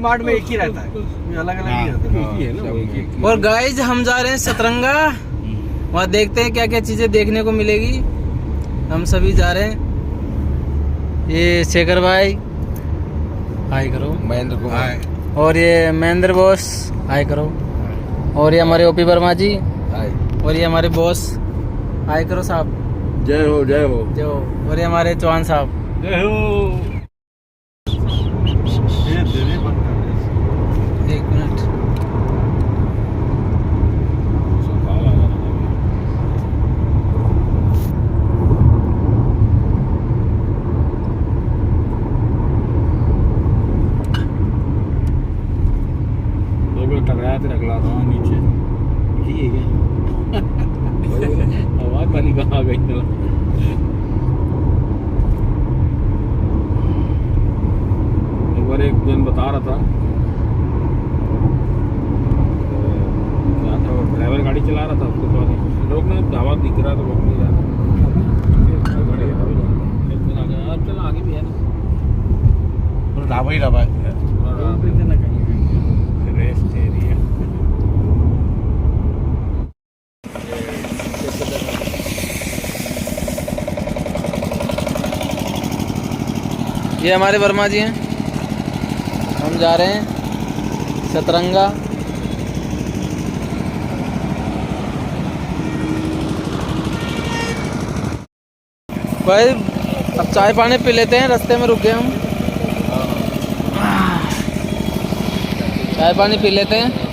Smart में एक ही रहता है, अलग अलग नहीं रहता, एक ही है ना। और गाइज हम जा रहे हैं सतरंगा, वहाँ देखते हैं क्या क्या चीजें देखने को मिलेगी। हम सभी जा रहे हैं। ये शेखर भाई हाय करो, महेंद्र कुमार, और ये महेंद्र बॉस हाय करो, और ये हमारे ओपी वर्मा जी हाय, और ये हमारे बॉस हाय करो साहब। जय हो जय हो जो और ये हमारे चौहान साहब जय हो। एक मिनट। टकराया तेरा अगला था नीचे ही है क्या? आवाज पानी कहाँ गई ना। एक बार एक जन बता रहा था, क्या था, वो ड्राइवर गाड़ी चला रहा था, उसके बाद रोकना ढाबा दिख रहा तो रोक नहीं रहा। चल आगे भी है ना, ढाबा ही ढाबा है, रेस्ट एरिया। ये हमारे वर्मा जी हैं, हम जा रहे हैं सतरंगा। भाई अब चाय पानी पी लेते हैं, रास्ते में रुक गए हम, चाय पानी पी लेते हैं।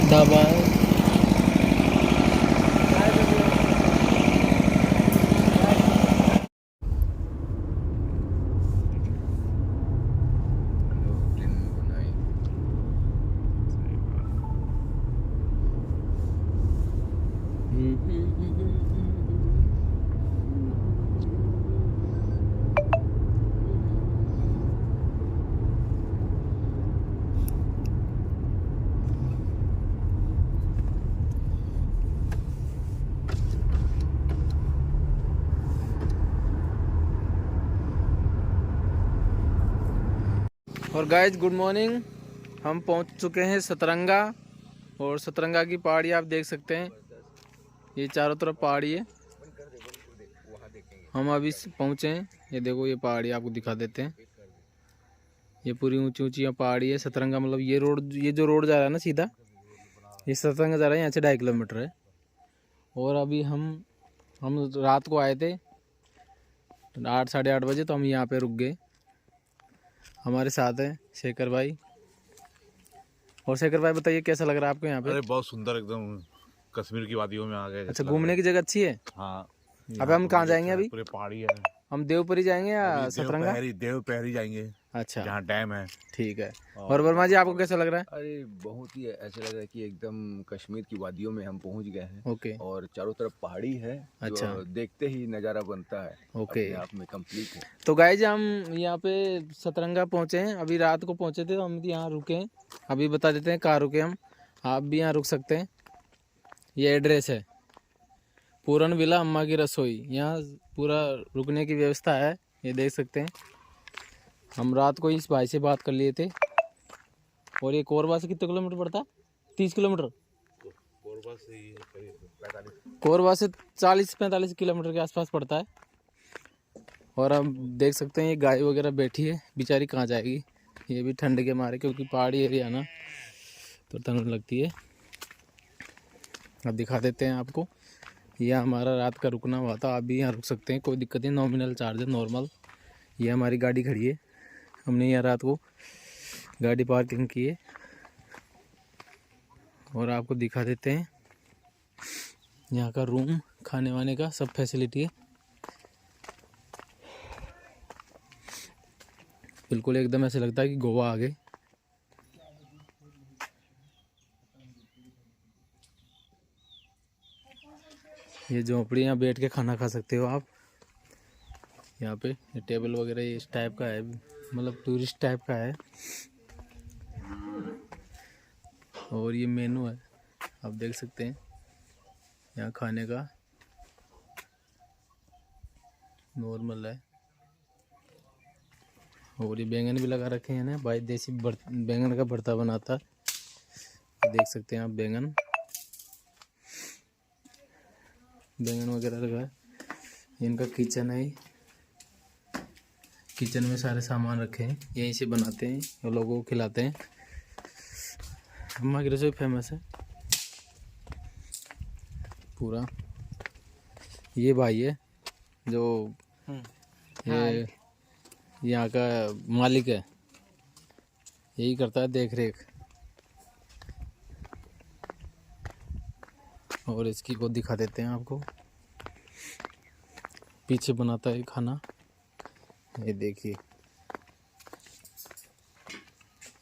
ढाबा है। और गाइज गुड मॉर्निंग, हम पहुंच चुके हैं सतरंगा, और सतरंगा की पहाड़ी आप देख सकते हैं, ये चारों तरफ पहाड़ी है। हम अभी पहुंचे हैं, ये देखो ये पहाड़ी आपको दिखा देते हैं, ये पूरी ऊंची ऊंची पहाड़ी है। सतरंगा मतलब ये रोड, ये जो रोड जा रहा है ना सीधा, ये सतरंगा जा रहा है, यहाँ से 2.5 किलोमीटर है। और अभी हम रात को आए थे 8 साढ़े 8 बजे, तो हम यहाँ पे रुक गए। हमारे साथ है शेखर भाई। और शेखर भाई बताइए कैसा लग रहा है आपको यहाँ पे? अरे बहुत सुंदर, एकदम कश्मीर की वादियों में आ गए। अच्छा, घूमने की जगह अच्छी है। हाँ। अब हम कहाँ जाएंगे अभी? पूरे पहाड़ी है। हम देवपुरी जाएंगे या सतरंगा? देवपहरी जाएंगे। अच्छा, जहाँ डैम है। ठीक है। और वर्मा जी आपको कैसा लग रहा है? अरे बहुत ही ऐसा लग रहा है कि एकदम कश्मीर की वादियों में हम पहुंच गए हैं। ओके। और चारों तरफ पहाड़ी है। अच्छा। जो देखते ही नज़ारा बनता है। ओके। अपने आप में कंप्लीट है। तो गाइज हम यहाँ पे सतरंगा पहुँचे हैं, अभी रात को पहुँचे थे, तो हम यहाँ रुके हैं। अभी बता देते हैं कहाँ रुके हम, आप भी यहाँ रुक सकते हैं। ये एड्रेस है पूरन विला अम्मा की रसोई, यहाँ पूरा रुकने की व्यवस्था है, ये देख सकते हैं। हम रात को इस भाई से बात कर लिए थे। और ये कोरबा से कितने किलोमीटर पड़ता है? 30 किलोमीटर। कोरबा से 40-45 किलोमीटर के आसपास पड़ता है। और हम देख सकते हैं ये गाय वगैरह बैठी है, बेचारी कहाँ जाएगी, ये भी ठंड के मारे, क्योंकि पहाड़ी एरिया ना तो ठंड लगती है। अब दिखा देते हैं आपको, यह हमारा रात का रुकना हुआ था, आप भी यहाँ रुक सकते हैं, कोई दिक्कत नहीं, नॉमिनल चार्ज है, नॉर्मल। ये हमारी गाड़ी खड़ी है, हमने यहाँ रात को गाड़ी पार्किंग की है। और आपको दिखा देते हैं यहाँ का रूम, खाने वाने का सब फैसिलिटी है, बिल्कुल एकदम ऐसे लगता है कि गोवा आ गए। ये झोंपड़ी, यहाँ बैठ के खाना खा सकते हो आप। यहाँ पे ये टेबल वगैरह इस टाइप का है, मतलब टूरिस्ट टाइप का है। और ये मेनू है, आप देख सकते हैं यहाँ खाने का नॉर्मल है। और ये बैंगन भी लगा रखे हैं ना भाई, देसी बैंगन का भरता बनाता है। देख सकते हैं आप बैंगन वगैरह लगा है। इनका किचन है, किचन में सारे सामान रखे हैं, यहीं से बनाते हैं और लोगों को खिलाते हैं। अम्मा की रसोई फेमस है पूरा। ये भाई है जो ये यहाँ का मालिक है, यही करता है देख रेख। और इसकी को दिखा देते हैं आपको, पीछे बनाता है खाना। ये देखिए,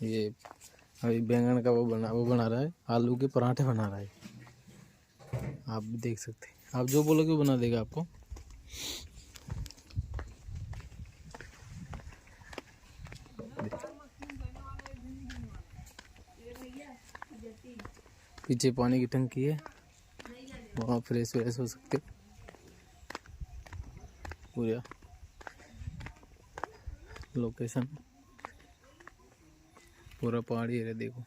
ये अभी बैंगन का वो बना रहा है, आलू के पराठे बना रहा है। आप भी देख सकते हैं, आप जो बोलोगे वो बना देगा आपको। पीछे पानी की टंकी है, वहाँ फ्रेश हो सकते पूरा लोकेशन। पूरा पहाड़ी एरिया देखो,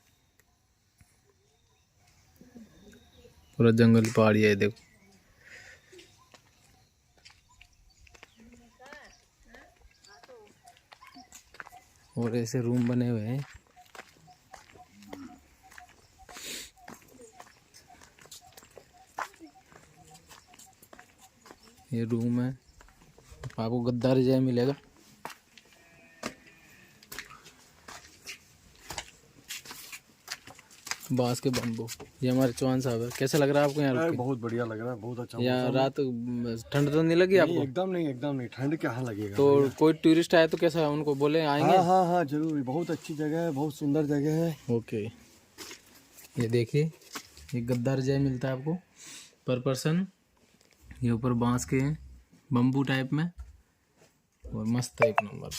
पूरा जंगल पहाड़ी है देखो। और ऐसे रूम बने हुए हैं। ये रूम है, आपको गद्दा रजाई मिलेगा। बांस के बम्बू। ये हमारे चौहान साहब है। कैसा लग रहा है आपको यहाँ रुक के? बहुत बढ़िया लग रहा है, बहुत अच्छा। यहाँ रात ठंड तो नहीं लगी आपको? एकदम नहीं, ठंड कहाँ लगेगा। तो कोई टूरिस्ट आए तो कैसा, उनको बोले आएंगे? हाँ जरूर, बहुत अच्छी जगह है, बहुत सुंदर जगह है। ओके, ये देखिए, ये गद्दा रजाई मिलता है आपको पर पर्सन। ये ऊपर बांस के हैं, बम्बू टाइप में, और मस्त है, एक नंबर।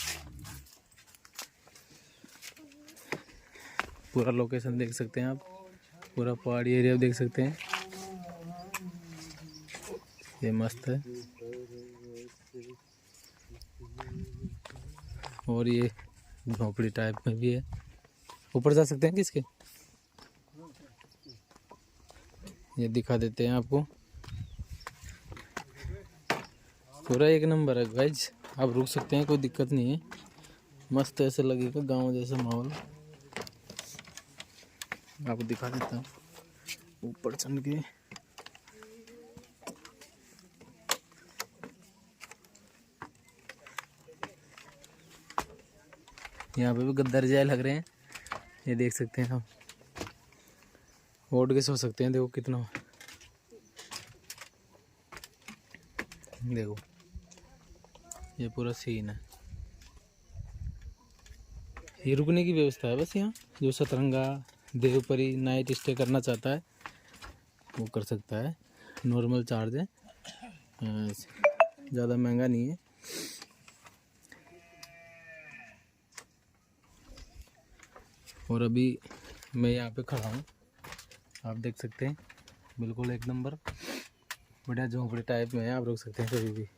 पूरा लोकेशन देख सकते हैं आप, पूरा पहाड़ी एरिया देख सकते हैं। ये मस्त है। और ये झोपड़ी टाइप में भी है। ऊपर जा सकते हैं किसके, ये दिखा देते हैं आपको। पूरा एक नंबर है गाइज, आप रुक सकते हैं, कोई दिक्कत नहीं है। मस्त ऐसे लगेगा गांव जैसा माहौल। आपको दिखा देता हूँ ऊपर चढ़ के। यहाँ पे भी गद्दा रजाई लग रहे हैं, ये देख सकते हैं आप। ओढ़ के सो सकते हैं, देखो कितना, देखो ये पूरा सीन है। ये रुकने की व्यवस्था है बस यहाँ। जो सतरंगा देवपरी नाइट स्टे करना चाहता है वो कर सकता है। नॉर्मल चार्ज है, ज़्यादा महंगा नहीं है। और अभी मैं यहाँ पे खड़ा हूँ, आप देख सकते हैं, बिल्कुल एक नंबर बढ़िया झोंपड़ी टाइप में है। आप रुक सकते हैं कभी भी।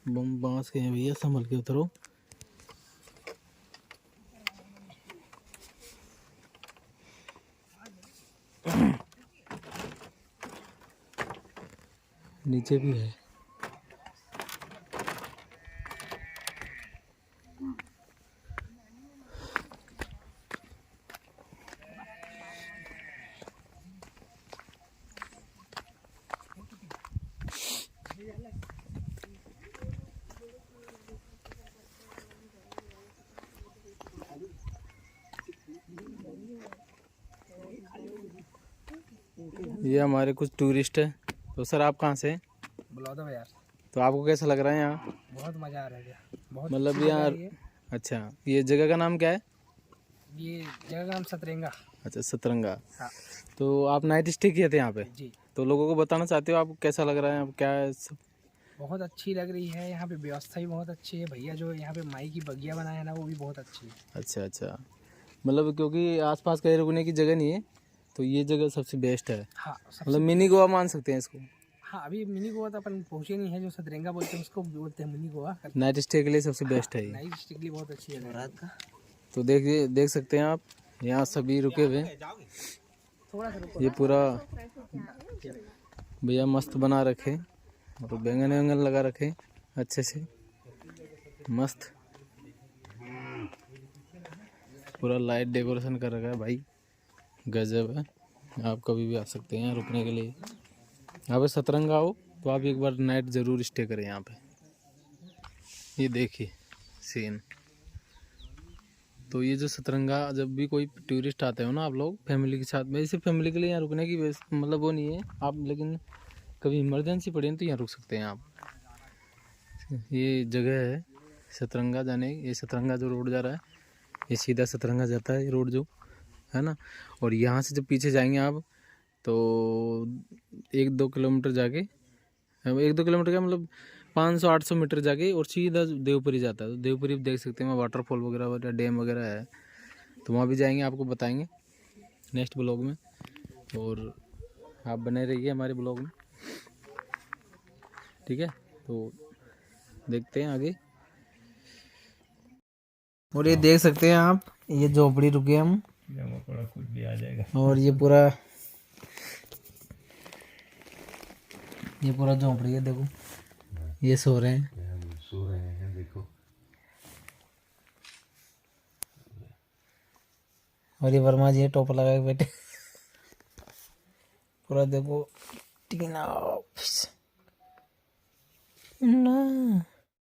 बम बांस के हैं भैया, संभल के उतरो। नीचे भी है। ये हमारे कुछ टूरिस्ट है। तो सर आप कहाँ से हैं? बुला दो यार। तो आपको कैसा लग रहा है यहाँ? बहुत मज़ा आ रहा है, बहुत मतलब अच्छी यहाँ, जगह है ये। अच्छा, ये जगह का नाम क्या है? ये जगह का नाम सतरंगा। अच्छा, सतरंगा। हाँ तो आप नाइट स्टे किए थे यहाँ पे? जी। तो लोगों को बताना चाहते हो आप कैसा लग रहा है, आप क्या है सब? बहुत अच्छी लग रही है। यहाँ पे व्यवस्था भी बहुत अच्छी है। भैया जो यहाँ पे माई की बगिया बनाया है ना, वो भी बहुत अच्छी है। अच्छा अच्छा, मतलब क्योंकि आसपास कहीं रुकने की जगह नहीं है तो ये जगह सबसे बेस्ट है। हाँ मतलब मिनी गोवा मान सकते हैं इसको। हाँ, अभी मिनी गोवा तो अपन पहुँचे नहीं है। जो सतरंगा बोलते हैं उसको बोलते हैं मिनी गोवा। नाइट स्टे के लिए सबसे बेस्ट है ये। नाइट स्टे के लिए बहुत अच्छी है रात का। तो देखिए, देख सकते हैं आप यहाँ सभी रुके हुए हैं। थोड़ा सा रुको। ये पूरा भैया मस्त बना रखे और बैंगन वैंगन लगा रखे अच्छे से, मस्त पूरा लाइट डेकोरेशन कर रखा है भाई, गजब है। आप कभी भी आ सकते हैं यहाँ रुकने के लिए। यहाँ पे सतरंगा हो तो आप एक बार नाइट ज़रूर स्टे करें यहाँ पे। ये देखिए सीन। तो ये जो सतरंगा, जब भी कोई टूरिस्ट आते हो ना आप लोग फैमिली के साथ में, इसे फैमिली के लिए यहाँ रुकने की मतलब वो नहीं है आप, लेकिन कभी इमरजेंसी पड़े तो यहाँ रुक सकते हैं आप। ये जगह है सतरंगा जाने, ये सतरंगा जो रोड जा रहा है ये सीधा सतरंगा जाता है, ये रोड जो है ना। और यहाँ से जब पीछे जाएंगे आप तो 1-2 किलोमीटर जाके, 1-2 किलोमीटर का मतलब 500-800 मीटर जाके और सीधा देवपुरी जाता है। तो देवपुरी देख सकते हैं, वहाँ वाटरफॉल वगैरह डैम वगैरह है, तो वहाँ भी जाएंगे, आपको बताएंगे नेक्स्ट ब्लॉग में। और आप बने रहिए हमारे ब्लॉग में, ठीक है। तो देखते हैं आगे। और ये देख सकते हैं आप, ये झोपड़ी रुके हम, कुछ भी आ जाएगा। और ये पूरा झोपड़ी है, देखो ये सो रहे हैं, देखो। और ये वर्मा जी टोप लगा के बैठे पूरा देखो टीना ना